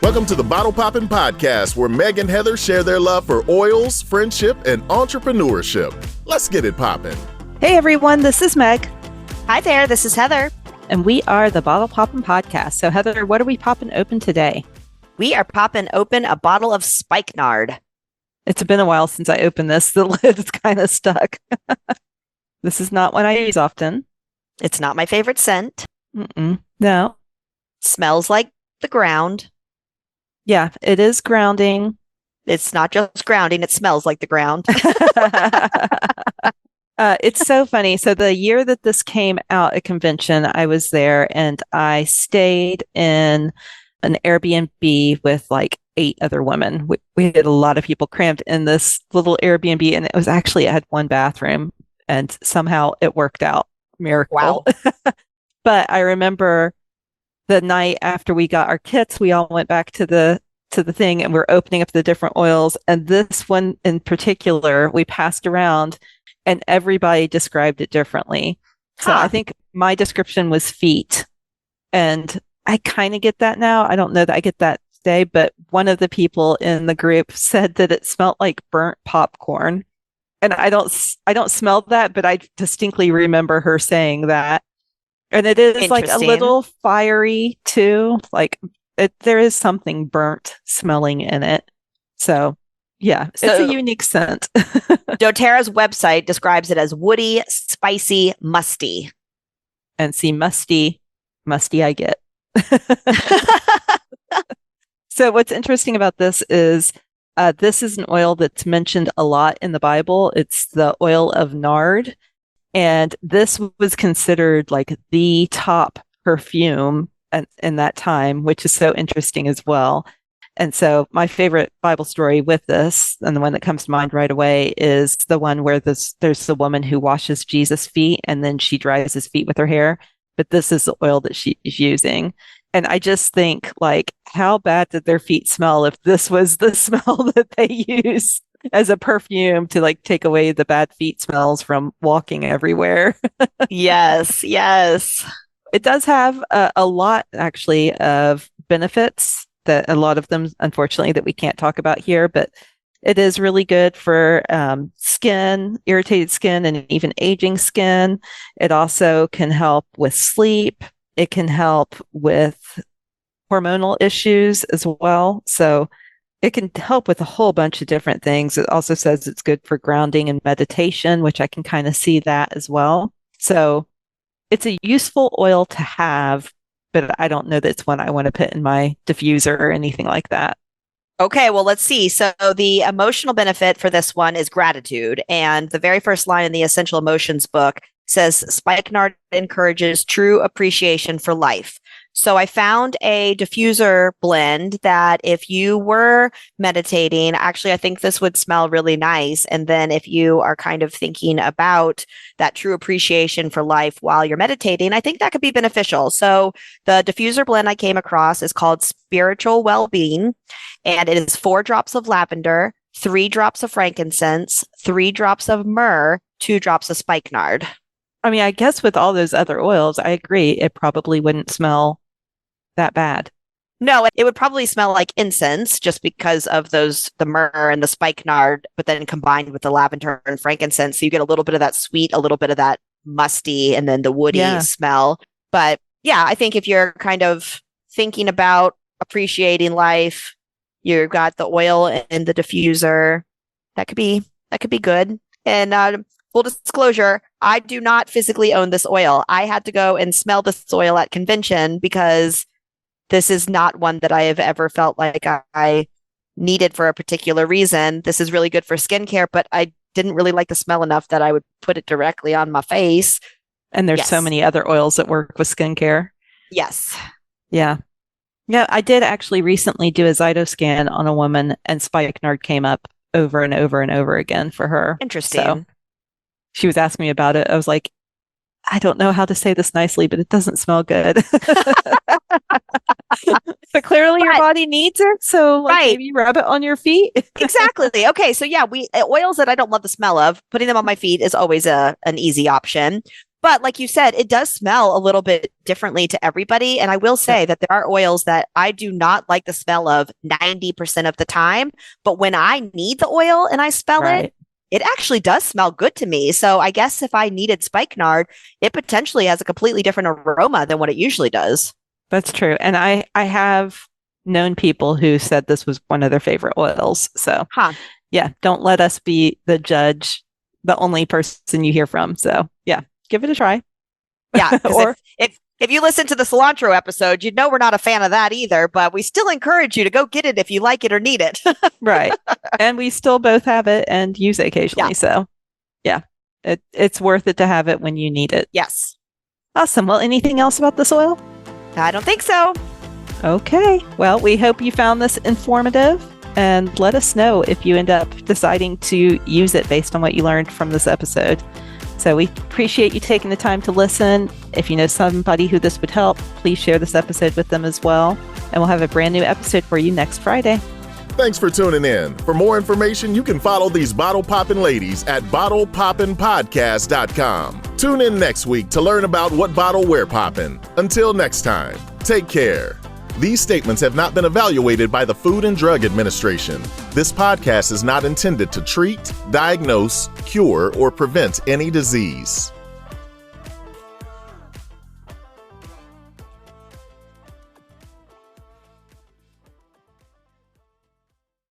Welcome to the Bottle Poppin' Podcast, where Meg and Heather share their love for oils, friendship, and entrepreneurship. Let's get it poppin'. Hey everyone, this is Meg. Hi there, this is Heather. And we are the Bottle Poppin' Podcast. So Heather, what are we popping open today? We are popping open a bottle of Spikenard. It's been a while since I opened this. The lid's kind of stuck. This is not one I use often. It's not my favorite scent. No. Smells like the ground. Yeah, it is grounding. It's not just grounding, it smells like the ground. It's so funny. So the year that this came out at convention, I was there and I stayed in an Airbnb with like 8 other women. We had a lot of people crammed in this little Airbnb, and it had one bathroom, and somehow it worked out. Miracle. Wow. But I remember the night after we got our kits, we all went back to the thing and we're opening up the different oils. And this one in particular, we passed around and everybody described it differently. So I think my description was feet. And I kind of get that now. I don't know that I get that today, but one of the people in the group said that it smelled like burnt popcorn. And I don't smell that, but I distinctly remember her saying that. And it is like a little fiery too. Like there is something burnt smelling in it. So yeah, it's a unique scent. doTERRA's website describes it as woody, spicy, musty. And see, musty I get. So what's interesting about this is an oil that's mentioned a lot in the Bible. It's the oil of nard. And this was considered like the top perfume in that time, which is so interesting as well. And so my favorite Bible story with this, and the one that comes to mind right away, is the one where there's the woman who washes Jesus' feet and then she dries his feet with her hair. But this is the oil that she's using. And I just think, like, how bad did their feet smell if this was the smell that they use as a perfume to like take away the bad feet smells from walking everywhere? Yes. It does have a lot actually of benefits, that a lot of them, unfortunately, that we can't talk about here, but it is really good for skin, irritated skin, and even aging skin. It also can help with sleep. It can help with hormonal issues as well. So it can help with a whole bunch of different things. It also says it's good for grounding and meditation, which I can kind of see that as well. So it's a useful oil to have, but I don't know that it's one I want to put in my diffuser or anything like that. Okay, well, let's see. So the emotional benefit for this one is gratitude. And the very first line in the Essential Emotions book says Spikenard encourages true appreciation for life. So I found a diffuser blend that if you were meditating, actually, I think this would smell really nice. And then if you are kind of thinking about that true appreciation for life while you're meditating, I think that could be beneficial. So the diffuser blend I came across is called Spiritual Wellbeing, and it is 4 drops of lavender, 3 drops of frankincense, 3 drops of myrrh, 2 drops of spikenard. I mean, I guess with all those other oils, I agree, it probably wouldn't smell that bad. No, it would probably smell like incense just because of the myrrh and the spikenard, but then combined with the lavender and frankincense. So you get a little bit of that sweet, a little bit of that musty, and then the woody smell. But yeah, I think if you're kind of thinking about appreciating life, you've got the oil and the diffuser. That could be good. And full disclosure, I do not physically own this oil. I had to go and smell this oil at convention because this is not one that I have ever felt like I needed for a particular reason. This is really good for skincare, but I didn't really like the smell enough that I would put it directly on my face. And there's so many other oils that work with skincare. Yes. Yeah. Yeah, I did actually recently do a Zyto scan on a woman, and Spikenard came up over and over and over again for her. Interesting. So she was asking me about it. I was like, I don't know how to say this nicely, but it doesn't smell good. But clearly your body needs it. So maybe rub it on your feet. Exactly. Okay. So yeah, oils that I don't love the smell of, putting them on my feet is always an easy option. But like you said, it does smell a little bit differently to everybody. And I will say that there are oils that I do not like the smell of 90% of the time. But when I need the oil and I smell it, it actually does smell good to me. So I guess if I needed spikenard, it potentially has a completely different aroma than what it usually does. That's true. And I have known people who said this was one of their favorite oils. So yeah, don't let us be the judge, the only person you hear from. So yeah, give it a try. Yeah. Or if you listen to the cilantro episode, you'd know we're not a fan of that either, but we still encourage you to go get it if you like it or need it. right. And we still both have it and use it occasionally. Yeah. So yeah, it's worth it to have it when you need it. Yes. Awesome. Well, anything else about this oil? I don't think so. Okay. Well, we hope you found this informative, and let us know if you end up deciding to use it based on what you learned from this episode. So we appreciate you taking the time to listen. If you know somebody who this would help, please share this episode with them as well. And we'll have a brand new episode for you next Friday. Thanks for tuning in. For more information, you can follow these bottle poppin' ladies at bottlepoppinpodcast.com. Tune in next week to learn about what bottle we're poppin'. Until next time, take care. These statements have not been evaluated by the Food and Drug Administration. This podcast is not intended to treat, diagnose, cure, or prevent any disease.